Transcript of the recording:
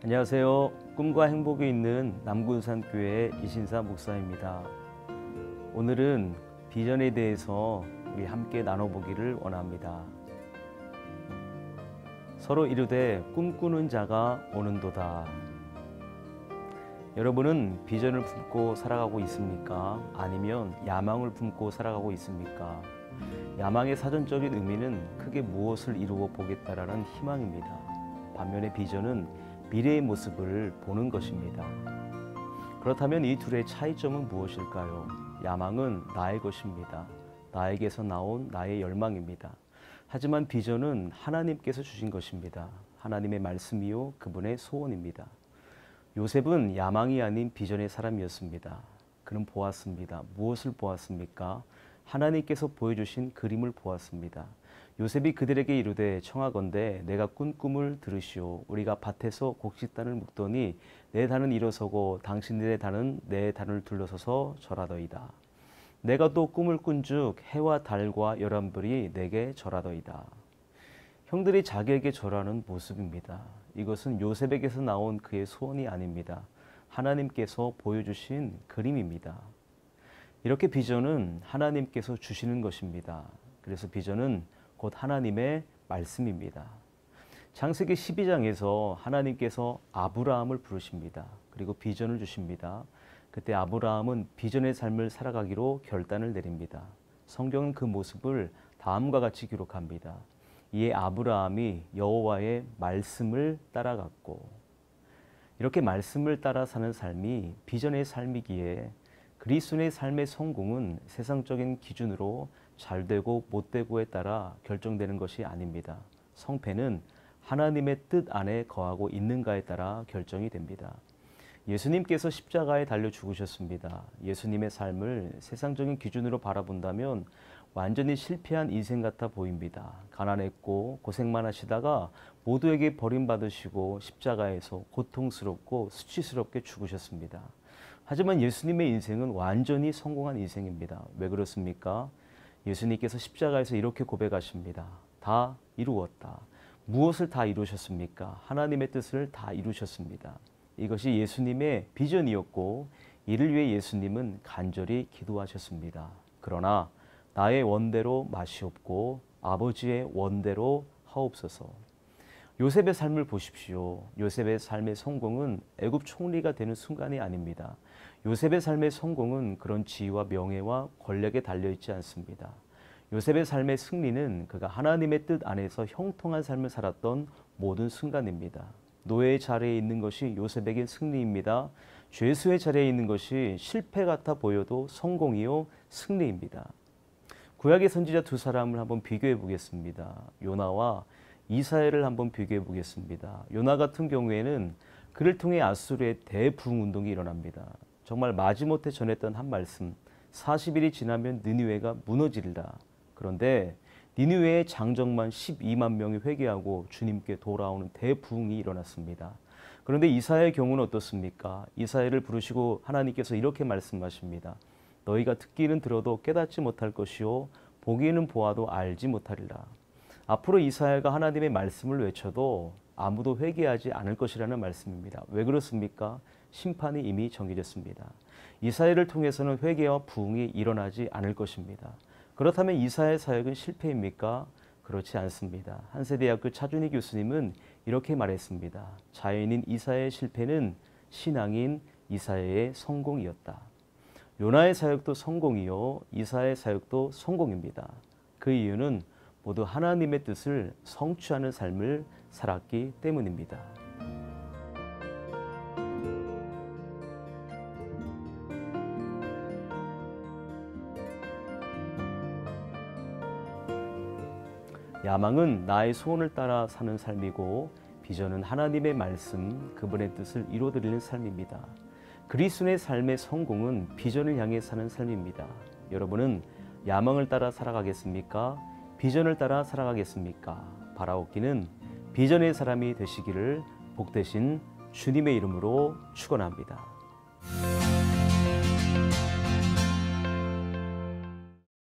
안녕하세요. 꿈과 행복이 있는 남군산교회 이신사 목사입니다. 오늘은 비전에 대해서 우리 함께 나눠보기를 원합니다. 서로 이르되 꿈꾸는 자가 오는도다. 여러분은 비전을 품고 살아가고 있습니까? 아니면 야망을 품고 살아가고 있습니까? 야망의 사전적인 의미는 크게 무엇을 이루어 보겠다라는 희망입니다. 반면에 비전은 미래의 모습을 보는 것입니다. 그렇다면 이 둘의 차이점은 무엇일까요? 야망은 나의 것입니다. 나에게서 나온 나의 열망입니다. 하지만 비전은 하나님께서 주신 것입니다. 하나님의 말씀이요 그분의 소원입니다. 요셉은 야망이 아닌 비전의 사람이었습니다. 그는 보았습니다. 무엇을 보았습니까? 하나님께서 보여주신 그림을 보았습니다. 요셉이 그들에게 이르되 청하건대 내가 꾼 꿈을 들으시오. 우리가 밭에서 곡식단을 묶더니 내 단은 일어서고 당신들의 단은 내 단을 둘러서서 절하더이다. 내가 또 꿈을 꾼즉 해와 달과 열한별이 내게 절하더이다. 형들이 자기에게 절하는 모습입니다. 이것은 요셉에게서 나온 그의 소원이 아닙니다. 하나님께서 보여주신 그림입니다. 이렇게 비전은 하나님께서 주시는 것입니다. 그래서 비전은 곧 하나님의 말씀입니다. 창세기 12장에서 하나님께서 아브라함을 부르십니다. 그리고 비전을 주십니다. 그때 아브라함은 비전의 삶을 살아가기로 결단을 내립니다. 성경은 그 모습을 다음과 같이 기록합니다. 이에 아브라함이 여호와의 말씀을 따라갔고, 이렇게 말씀을 따라 사는 삶이 비전의 삶이기에 그리스도인의 삶의 성공은 세상적인 기준으로 잘 되고 못 되고에 따라 결정되는 것이 아닙니다. 성패는 하나님의 뜻 안에 거하고 있는가에 따라 결정이 됩니다. 예수님께서 십자가에 달려 죽으셨습니다. 예수님의 삶을 세상적인 기준으로 바라본다면 완전히 실패한 인생 같아 보입니다. 가난했고 고생만 하시다가 모두에게 버림받으시고 십자가에서 고통스럽고 수치스럽게 죽으셨습니다. 하지만 예수님의 인생은 완전히 성공한 인생입니다. 왜 그렇습니까? 예수님께서 십자가에서 이렇게 고백하십니다. 다 이루었다. 무엇을 다 이루셨습니까? 하나님의 뜻을 다 이루셨습니다. 이것이 예수님의 비전이었고 이를 위해 예수님은 간절히 기도하셨습니다. 그러나 나의 원대로 마시옵고 아버지의 원대로 하옵소서. 요셉의 삶을 보십시오. 요셉의 삶의 성공은 애굽 총리가 되는 순간이 아닙니다. 요셉의 삶의 성공은 그런 지위와 명예와 권력에 달려있지 않습니다. 요셉의 삶의 승리는 그가 하나님의 뜻 안에서 형통한 삶을 살았던 모든 순간입니다. 노예의 자리에 있는 것이 요셉에게 승리입니다. 죄수의 자리에 있는 것이 실패 같아 보여도 성공이요 승리입니다. 구약의 선지자 두 사람을 한번 비교해 보겠습니다. 요나와 이사야를 한번 비교해 보겠습니다. 요나 같은 경우에는 그를 통해 아수르의 대부흥운동이 일어납니다. 정말 마지못해 전했던 한 말씀, 40일이 지나면 느니웨가 무너지리라. 그런데 니느웨의 장정만 12만 명이 회개하고 주님께 돌아오는 대부흥이 일어났습니다. 그런데 이사야의 경우는 어떻습니까? 이사야를 부르시고 하나님께서 이렇게 말씀하십니다. 너희가 듣기는 들어도 깨닫지 못할 것이요 보기는 보아도 알지 못하리라. 앞으로 이사야가 하나님의 말씀을 외쳐도 아무도 회개하지 않을 것이라는 말씀입니다. 왜 그렇습니까? 심판이 이미 정해졌습니다. 이사야를 통해서는 회개와 부흥이 일어나지 않을 것입니다. 그렇다면 이사야의 사역은 실패입니까? 그렇지 않습니다. 한세대학교 차준희 교수님은 이렇게 말했습니다. 자연인 이사야의 실패는 신앙인 이사야의 성공이었다. 요나의 사역도 성공이요 이사야의 사역도 성공입니다. 그 이유는 모두 하나님의 뜻을 성취하는 삶을 살았기 때문입니다. 야망은 나의 소원을 따라 사는 삶이고 비전은 하나님의 말씀, 그분의 뜻을 이루어드리는 삶입니다. 그리스도의 삶의 성공은 비전을 향해 사는 삶입니다. 여러분은 야망을 따라 살아가겠습니까? 비전을 따라 살아가겠습니까? 바라옵기는 비전의 사람이 되시기를 복되신 주님의 이름으로 축원합니다.